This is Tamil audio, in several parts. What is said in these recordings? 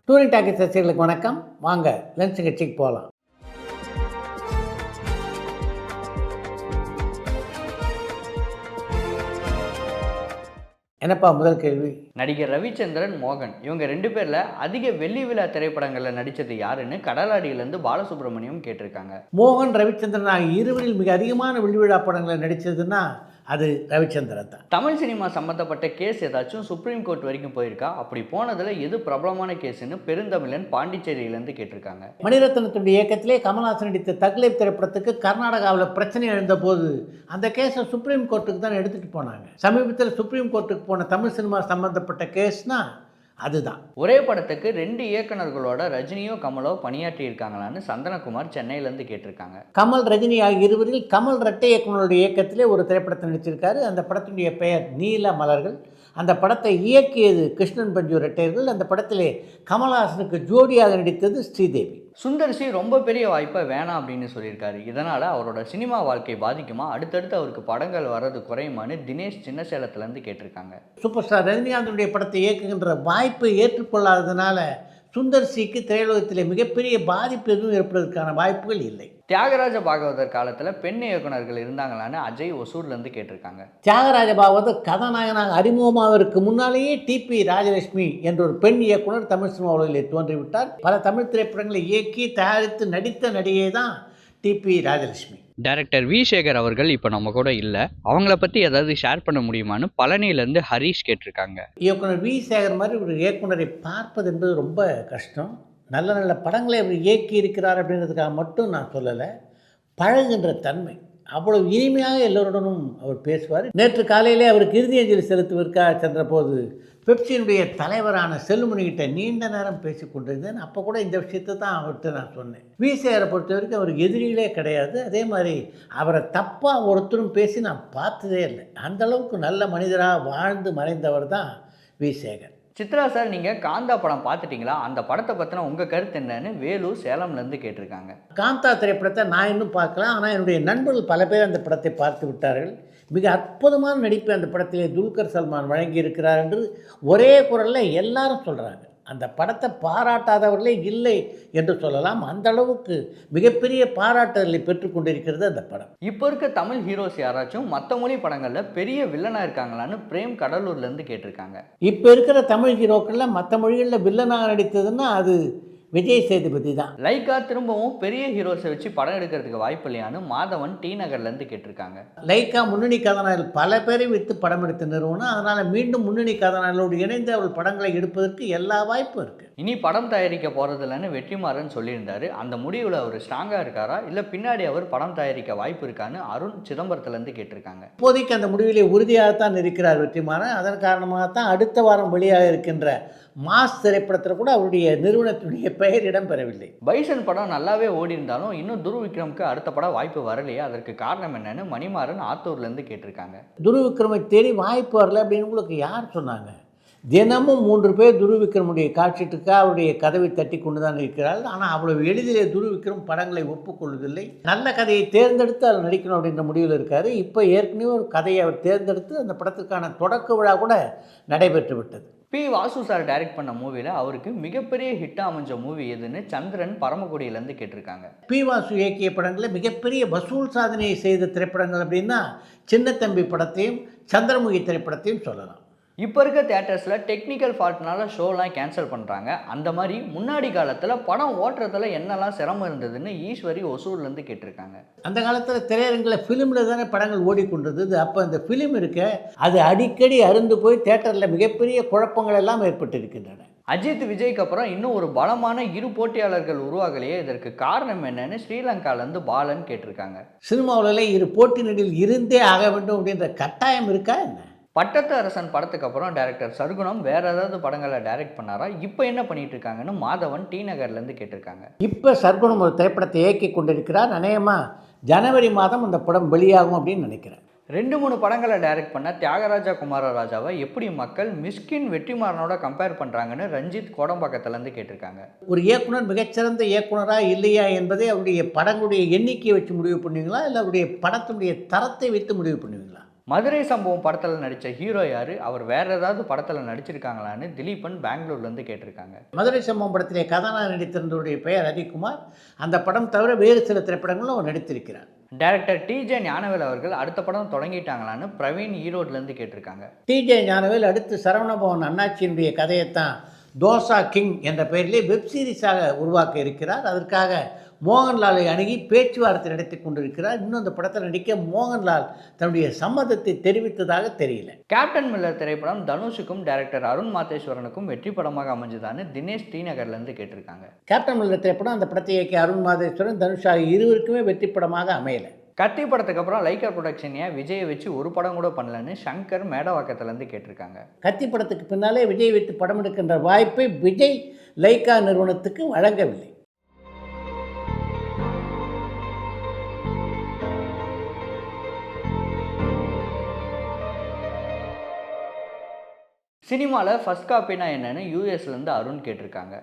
டூரிங் டாக்கி ரசிகர்களுக்கு வணக்கம். வாங்க லென்ஸ் நிகழ்ச்சிக்கு போகலாம். என்னப்பா முதல் கேள்வி? நடிகர் ரவிச்சந்திரன், மோகன் இவங்க 2 பேர்ல அதிக வெள்ளி விழா திரைப்படங்கள்ல நடிச்சது யாருன்னு கடலாடியிலேருந்து பாலசுப்ரமணியம் கேட்டிருக்காங்க. மோகன், ரவிச்சந்திரன் ஆகிய இருவரில் மிக அதிகமான வெள்ளி விழா படங்களை நடித்ததுன்னா அது ரவிச்சந்திரன் தான். தமிழ் சினிமா சம்மந்தப்பட்ட கேஸ் ஏதாச்சும் சுப்ரீம் கோர்ட் வரைக்கும் போயிருக்கா? அப்படி போனதுல எது பிரபலமான கேஸ்ன்னு பெருந்தமிழன் பாண்டிச்சேரியிலேருந்து கேட்டிருக்காங்க. மணிரத்னத்துடைய இயக்கத்திலே கமல்ஹாசன் நடித்த தக்லைப் திரைப்படத்துக்கு கர்நாடகாவில் பிரச்சனை எழுந்தபோது அந்த கேஸை சுப்ரீம் கோர்ட்டுக்கு தான் எடுத்துகிட்டு போனாங்க. சமீபத்தில் சுப்ரீம் கோர்ட்டுக்கு போன தமிழ் சினிமா சம்மந்தப்பட்ட கேஸ்னால் அதுதான். ஒரே படத்துக்கு 2 இயக்குநர்களோட ரஜினியோ கமலோ பணியாற்றி இருக்காங்களான்னு சந்தனகுமார் சென்னையிலேருந்து கேட்டிருக்காங்க. கமல், ரஜினி ஆகிய இருவரில் கமல் இரட்டை இயக்குனருடைய இயக்கத்திலே ஒரு திரைப்படத்தை நடிச்சிருக்காரு. அந்த படத்தினுடைய பெயர் நீல மலர்கள். அந்த படத்தை இயக்கியது கிருஷ்ணன் பஞ்சு ரெட்டையர்கள். அந்த படத்திலே கமல்ஹாசனுக்கு ஜோடியாக நடித்தது ஸ்ரீதேவி. சுந்தர் சி ரொம்ப பெரிய வாய்ப்பை வேணாம் அப்படின்னு சொல்லியிருக்காரு. இதனால் அவரோட சினிமா வாழ்க்கை பாதிக்குமா? அடுத்தடுத்து அவருக்கு படங்கள் வர்றது குறையுமான்னு தினேஷ் சின்னசேலத்துலேருந்து கேட்டிருக்காங்க. சூப்பர் ஸ்டார் ரஜினிகாந்தனுடைய படத்தை இயக்குகின்ற வாய்ப்பை ஏற்றுக்கொள்ளாததுனால சுந்தர் சிக்கு திரையுலகத்திலே மிகப்பெரிய பாதிப்பு எதுவும் ஏற்படுவதற்கான வாய்ப்புகள் இல்லை. தியாகராஜ பாகவதர் காலத்தில் பெண் இயக்குநர்கள் இருந்தாங்களான்னு அஜய் ஒசூர்லேருந்து கேட்டிருக்காங்க. தியாகராஜ பாகவதர் கதாநாயகனாக அறிமுகமாவதற்கு முன்னாலேயே டிபி ராஜலட்சுமி என்ற ஒரு பெண் இயக்குனர் தமிழ் சினிமா உலகிலே தோன்றிவிட்டார். பல தமிழ் திரைப்படங்களை இயக்கி தயாரித்து நடித்த நடிகை தான் TP Rajalakshmi. Director V Sekar அவர்கள் இப்போ நம்ம கூட இல்லை. அவங்கள பற்றி ஏதாவது ஷேர் பண்ண முடியுமான்னு பழனியிலேருந்து ஹரீஷ் கேட்டிருக்காங்க. இயக்குனர் வி சேகர் மாதிரி ஒரு இயக்குனரை பார்ப்பது என்பது ரொம்ப கஷ்டம். நல்ல நல்ல படங்களை அவர் இயக்கி இருக்கிறார் அப்படின்றதுக்காக மட்டும் நான் சொல்லலை. பழகுகின்ற தன்மை அவ்வளவு இனிமையாக எல்லோருடனும் அவர் பேசுவார். நேற்று காலையிலே அவருக்கு இறுதி அஞ்சலி செலுத்துவதற்காக சென்றபோது பெப்சியினுடைய தலைவரான செல்லுமணிகிட்ட நீண்ட நேரம் பேசி கொண்டிருந்தேன். அப்போ கூட இந்த விஷயத்தை தான் அவர்கிட்ட நான் சொன்னேன். விசிஆரை பொறுத்த வரைக்கும் அவருக்கு எதிரிகளே கிடையாது. அதே மாதிரி அவரை தப்பாக ஒருத்தரும் பேசி நான் பார்த்ததே இல்லை. அந்தளவுக்கு நல்ல மனிதராக வாழ்ந்து மறைந்தவர் தான் வி சேகர். சித்ரா சார், நீங்கள் காந்தா படம் பார்த்துட்டிங்களா? அந்த படத்தை பற்றின உங்கள் கருத்து என்னன்னு வேலூர் சேலம்லேருந்து கேட்டிருக்காங்க. காந்தா திரைப்படத்தை நான் இன்னும் பார்க்கலாம். ஆனால் என்னுடைய நண்பர்கள் பல பேர் அந்த படத்தை பார்த்து விட்டார்கள். மிக அற்புதமான நடிப்பை அந்த படத்திலே துல்கர் சல்மான் வழங்கியிருக்கிறார் என்று ஒரே குரலில் எல்லாரும் சொல்கிறாங்க. அந்த படத்தை பாராட்டாதவர்களே இல்லை என்று சொல்லலாம். அந்த அளவுக்கு மிகப்பெரிய பாராட்டுதலை பெற்றுக்கொண்டிருக்கிறது அந்த படம். இப்போ இருக்க தமிழ் ஹீரோஸ் யாராச்சும் மற்ற மொழி படங்களில் பெரிய வில்லனாக இருக்காங்களான்னு பிரேம் கடலூர்லேருந்து கேட்டிருக்காங்க. இப்போ இருக்கிற தமிழ் ஹீரோக்களில் மற்ற மொழிகளில் வில்லனாக நடித்ததுன்னா அது விஜய் சேதுபதி தான். லைக்கா திரும்பவும் பெரிய ஹீரோஸை வச்சு படம் எடுக்கிறதுக்கு வாய்ப்பு இல்லையான்னு மாதவன் டி நகர்லேருந்து கேட்டிருக்காங்க. லைக்கா முன்னணி கதாநாயகர்கள் பல பேரை வைத்து படம் எடுத்த நிறுவனம். அதனால் மீண்டும் முன்னணி கதாநாயகர்களோடு இணைந்து அவள் படங்களை எடுப்பதற்கு எல்லா வாய்ப்பும் இருக்குது. இனி படம் தயாரிக்க போகிறதில்லன்னு வெற்றிமாறன் சொல்லியிருந்தார். அந்த முடிவில் அவர் ஸ்ட்ராங்காக இருக்காரா, இல்லை பின்னாடி அவர் படம் தயாரிக்க வாய்ப்பு இருக்கான்னு அருண் சிதம்பரத்துலேருந்து கேட்டிருக்காங்க. இப்போதைக்கு அந்த முடிவிலே உறுதியாகத்தான் இருக்கிறார் வெற்றிமாறன். அதன் காரணமாகத்தான் அடுத்த வாரம் வெளியாக இருக்கின்ற மாஸ் திரைப்படத்தில் கூட அவருடைய நிறுவனத்துடைய பெயர் இடம் பெறவில்லை. பைசன் படம் நல்லாவே ஓடி இருந்தாலும் இன்னும் துருவ் விக்ரமுக்கு அடுத்த படம் வாய்ப்பு வரலையே, அதற்கு காரணம் என்னன்னு மணிமாறன் ஆத்தூர்லேருந்து கேட்டிருக்காங்க. துருவ் விக்ரமை தேடி வாய்ப்பு வரல அப்படின்னு உங்களுக்கு யார் சொன்னாங்க? தினமும் 3 பேர் துருவ் விக்ரமுடைய காட்சிட்டுக்கு அவருடைய கதவை தட்டி கொண்டு தான் இருக்கிறார்கள். ஆனால் அவ்வளவு எளிதிலே துருவ் விக்ரம் படங்களை ஒப்புக்கொள்வதில்லை. நல்ல கதையை தேர்ந்தெடுத்து அதில் நடிக்கணும் அப்படின்ற முடிவில் இருக்கார். இப்போ ஏற்கனவே ஒரு கதையை அவர் தேர்ந்தெடுத்து அந்த படத்துக்கான தொடக்க விழா கூட நடைபெற்று விட்டது. பி வாசு சார் டைரக்ட் பண்ண மூவியில் அவருக்கு மிகப்பெரிய ஹிட்டாக அமைஞ்ச மூவி எதுன்னு சந்திரன் பரமக்குடியிலேருந்து கேட்டிருக்காங்க. பி வாசு இயக்கிய படங்களில் மிகப்பெரிய வசூல் சாதனையை செய்த திரைப்படங்கள் அப்படின்னா சின்னத்தம்பி படத்தையும் சந்திரமுகி திரைப்படத்தையும் சொல்லலாம். இப்போ இருக்க தியேட்டர்ஸில் டெக்னிக்கல் ஃபால்ட்னால ஷோலாம் கேன்சல் பண்ணுறாங்க. அந்த மாதிரி முன்னாடி காலத்தில் படம் ஓட்டுறதுல என்னெல்லாம் சிரமம் இருந்ததுன்னு ஈஸ்வரி ஒசூர்லேருந்து கேட்டிருக்காங்க. அந்த காலத்தில் திரையரங்கில் ஃபிலிமில் தானே படங்கள் ஓடிக்கொண்டிருந்தது. அப்போ அந்த ஃபிலிம் இருக்க அது அடிக்கடி அருந்து போய் தியேட்டரில் மிகப்பெரிய குழப்பங்கள் எல்லாம் ஏற்பட்டிருக்கின்றன. அஜித் விஜய்க்கு அப்புறம் இன்னும் ஒரு பலமான இரு போட்டியாளர்கள் உருவாகலையே, இதற்கு காரணம் என்னன்னு ஸ்ரீலங்காலேருந்து பாலன் கேட்டிருக்காங்க. சினிமாவில் இரு போட்டி நடிகர்கள் இருந்தே ஆக வேண்டும் அப்படின்ற கட்டாயம் இருக்கா என்ன? பட்டத்து அரசன் படத்துக்கு அப்புறம் டைரக்டர் சர்குணம் வேற ஏதாவது படங்களை டைரக்ட் பண்ணாரா? இப்போ என்ன பண்ணிட்டு இருக்காங்கன்னு மாதவன் டி நகர்லேருந்து கேட்டிருக்காங்க. இப்போ சர்குணம் ஒரு திரைப்படத்தை இயக்கி கொண்டிருக்கிறார். அநேகமாக ஜனவரி மாதம் அந்த படம் வெளியாகும் அப்படின்னு நினைக்கிறேன். 2-3 படங்களை டைரக்ட் பண்ண தியாகராஜா குமாரராஜாவை எப்படி மக்கள் மிஸ்கின் வெற்றிமாறனோட கம்பேர் பண்ணுறாங்கன்னு ரஞ்சித் கோடம்பாக்கத்துலேருந்து கேட்டிருக்காங்க. ஒரு இயக்குனர் மிகச்சிறந்த இயக்குனரா இல்லையா என்பதை அவருடைய படங்களுடைய எண்ணிக்கையை வச்சு முடிவு பண்ணுவீங்களா, இல்லை அவருடைய படத்தினுடைய தரத்தை வைத்து முடிவு பண்ணுவீங்களா? மதுரை சம்பவம் படத்தில் நடித்த ஹீரோ யார், அவர் வேறு ஏதாவது படத்தில் நடிச்சிருக்காங்களான்னு திலீபன் பெங்களூர்லேருந்து கேட்டிருக்காங்க. மதுரை சம்பவம் படத்திலே கதாநாயகன் நடித்திருந்தவருடைய பெயர் ரவிக்குமார். அந்த படம் தவிர வேறு சில திரைப்படங்களும் அவர் நடித்திருக்கிறார். டைரக்டர் டிஜே ஞானவேல் அவர்கள் அடுத்த படம் தொடங்கிட்டாங்களான்னு பிரவீன் ஈரோட்லேருந்து கேட்டிருக்காங்க. டிஜே ஞானவேல் அடுத்து சரவணபவன் அண்ணாச்சியினுடைய கதையைத்தான் தோசா கிங் என்ற பெயரிலே வெப் சீரிஸாக உருவாக்க இருக்கிறார். அதற்காக மோகன்லாலை அணுகி பேச்சுவார்த்தை நடத்தி கொண்டிருக்கிறார். இன்னும் அந்த படத்தில் நடிக்க மோகன்லால் தன்னுடைய சம்மதத்தை தெரிவித்ததாக தெரியல. கேப்டன் மில்லர் திரைப்படம் தனுஷுக்கும் டைரக்டர் அருண் மாதேஸ்வரனுக்கும் வெற்றி படமாக அமைஞ்சதான்னு தினேஷ் ஸ்ரீநகர்லேருந்து கேட்டிருக்காங்க. கேப்டன் மில்லர் திரைப்படம் அந்த படத்தை இயக்கிய அருண் மாதேஸ்வரன், தனுஷ் ஆகிய இருவருக்குமே வெற்றி படமாக அமையலை. கத்தி படத்துக்கு அப்புறம் லைக்கா ப்ரொடக்ஷன் ஏன் விஜயை வச்சு ஒரு படம் கூட பண்ணலன்னு சங்கர் மேடவாக்கத்துலேருந்து கேட்டிருக்காங்க. கத்தி படத்துக்கு பின்னாலே விஜய் வைத்து படம் எடுக்கின்ற வாய்ப்பை விஜய் லைக்கா நிறுவனத்துக்கு வழங்கவில்லை. சினிமாவில் ஃபர்ஸ்ட் காப்பினா என்னன்னு யூஎஸ்லேருந்து அருண் கேட்டிருக்காங்க.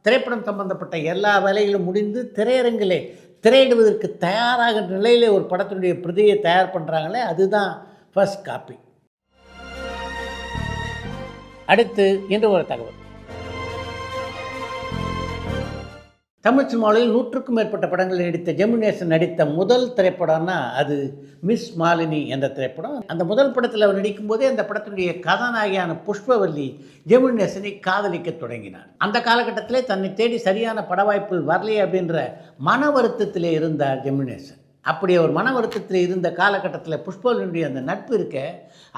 திரைப்படம் சம்பந்தப்பட்ட எல்லா வேலைகளும் முடிந்து திரையரங்கிலே திரையிடுவதற்கு தயாராகின்ற நிலையிலே ஒரு படத்தினுடைய பிரதியை தயார் பண்ணுறாங்களே, அதுதான் ஃபர்ஸ்ட் காப்பி. அடுத்து இன்று ஒரு தகவல். தமிழ் சினிமாவில் 100க்கும் மேற்பட்ட படங்களில் நடித்த ஜெமினேசன் நடித்த முதல் திரைப்படம்னா அது மிஸ் மாலினி என்ற திரைப்படம். அந்த முதல் படத்தில் அவர் நடிக்கும்போதே அந்த படத்தினுடைய கதாநாயகியான புஷ்பவல்லி ஜெமினேசனை காதலிக்க தொடங்கினார். அந்த காலகட்டத்திலே தன்னை தேடி சரியான பட வாய்ப்புகள் வரலையே அப்படின்ற மன வருத்தத்திலே இருந்தார் ஜெமினேசன். அப்படி ஒரு மன வருத்தத்தில் இருந்த காலகட்டத்தில் புஷ்பவல்லியுடைய அந்த நட்பு இருக்க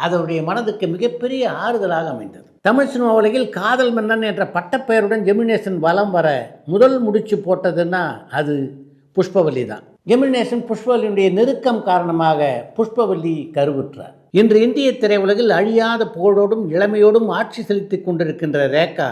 அதனுடைய மனதுக்கு மிகப்பெரிய ஆறுதலாக அமைந்தது. தமிழ் சினிமா உலகில் காதல் மன்னன் என்ற பட்டப்பெயருடன் ஜெமினேசன் வலம் வர முதல் முடிச்சு போட்டதுன்னா அது புஷ்பவல்லி தான். ஜெமினேசன் புஷ்பவல்லியுடைய நெருக்கம் காரணமாக புஷ்பவல்லி கருவுற்றார். இன்று இந்திய திரையுலகில் அழியாத புகழோடும் இளமையோடும் ஆட்சி செலுத்தி கொண்டிருக்கின்ற ரேகா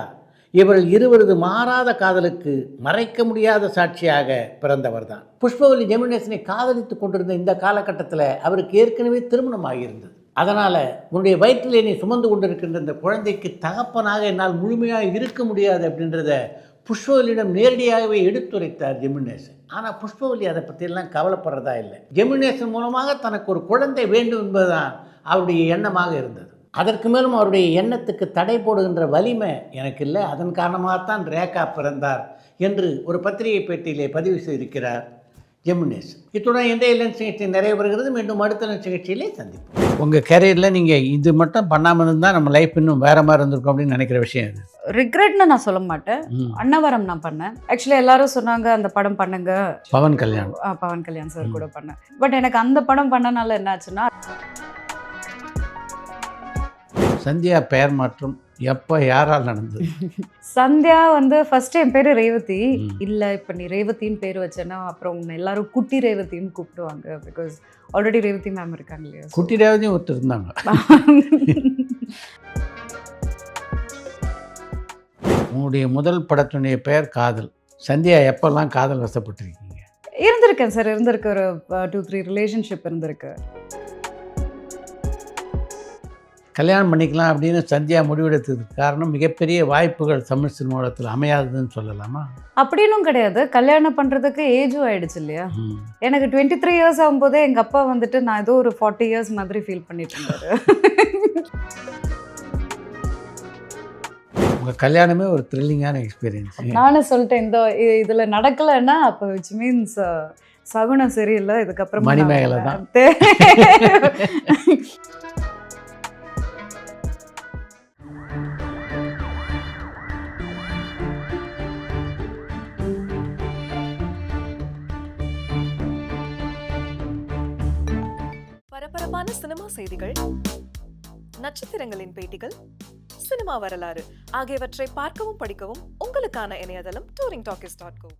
இவர்கள் இருவரது மாறாத காதலுக்கு மறைக்க முடியாத சாட்சியாக பிறந்தவர் தான். புஷ்பவல்லி ஜெமினேசனை காதலித்து கொண்டிருந்த இந்த காலகட்டத்தில் அவருக்கு ஏற்கனவே திருமணம் ஆகியிருந்தது. அதனால் உன்னுடைய வயிற்றிலே நீ சுமந்து கொண்டிருக்கின்ற இந்த குழந்தைக்கு தகப்பனாக என்னால் முழுமையாக இருக்க முடியாது அப்படின்றத புஷ்பவல்லியிடம் நேரடியாகவே எடுத்துரைத்தார் ஜெமினேசன். ஆனால் புஷ்பவல்லி அதை பற்றியெல்லாம் கவலைப்படுறதா இல்லை. ஜெமினேசன் மூலமாக தனக்கு ஒரு குழந்தை வேண்டும் என்பதுதான் அவருடைய எண்ணமாக இருந்தது. அதற்கு மேலும் அவருடைய எண்ணத்துக்கு தடை போடுகின்ற வலிமை எனக்கு இல்லை, அதன் காரணமாகத்தான் ரேகா பிறந்தார் என்று ஒரு பத்திரிகை பேட்டியிலே பதிவு செய்திருக்கிறார் ஜெமினேசன். இத்துடன் இன்றைய லென்ஸ் நிகழ்ச்சி நிறைய வருகிறது. மீண்டும் அடுத்த லென்ஸ் நிகழ்ச்சியிலே சந்திப்போம். உங்கள் கேரியரில் நீங்கள் இது மட்டும் பண்ணாமல் இருந்தால் நம்ம லைஃப் இன்னும் வேறு மாதிரி இருந்திருக்கும் அப்படின்னு நினைக்கிற விஷயம் இது? ரிக்ரெட்னு நான் சொல்ல மாட்டேன். அன்னவரம் நான் பண்ணேன். ஆக்சுவலி எல்லாரும் சொன்னாங்க அந்த படம் பண்ணுங்க, பவன் கல்யாண் சார் கூட பண்ணேன். பட் எனக்கு அந்த படம் பண்ணனால என்ன ஆச்சுன்னா, சந்தியா பெயர் மாற்றம் எப்போ யாரால் நடந்தது? சந்தியா வந்து ஃபர்ஸ்ட் என் பேர் ரேவதி இல்லை, இப்போ நீ ரேவதின்னு பேர் வச்சேன்னா அப்புறம் உன்னை எல்லாரும் குட்டி ரேவதின்னு கூப்பிடுவாங்க. பிகாஸ் ஆல்ரெடி ரேவதி மேம் இருக்காங்க இல்லையா. குட்டி ரேவதியும் ஒருத்தர் இருந்தாங்க. உங்களுடைய முதல் படத்துடைய பெயர் காதல். சந்தியா எப்பெல்லாம் காதல் வசப்பட்டிருக்கீங்க? இருந்திருக்கேன் சார், இருந்திருக்கு. ஒரு 2-3 ரிலேஷன்ஷிப் இருந்திருக்கு. கல்யாணம் பண்ணிக்கலாம் அப்படின்னு சந்தியா முடிவெடுத்ததுக்கு காரணம் மிகப்பெரிய வாய்ப்புகள் தமிழ் சினிமாவில் அமையாதுன்னு சொல்லலாமா? அப்படின்னும் கிடையாது. கல்யாணம் பண்ணுறதுக்கு ஏஜும் ஆயிடுச்சு இல்லையா. எனக்கு 23 இயர்ஸ் ஆகும்போதே எங்கள் அப்பா வந்துட்டு நான் ஏதோ ஒரு 40 இயர்ஸ் மாதிரி ஃபீல் பண்ணிட்டு இருந்தாரு. உங்கள் கல்யாணமே ஒரு த்ரில்லிங்கான எக்ஸ்பீரியன்ஸ். நானும் சொல்லிட்டேன், இந்த இதில் நடக்கலைன்னா அப்போ விச் மீன்ஸ் சகுனம் சரியில்லை, இதுக்கப்புறம் மணிமேகலை தான். பரபரப்பான சினிமா செய்திகள், நட்சத்திரங்களின் பேட்டிகள், சினிமா வரலாறு ஆகியவற்றை பார்க்கவும் படிக்கவும் உங்களுக்கான இணையதளம் touringtalkies.co.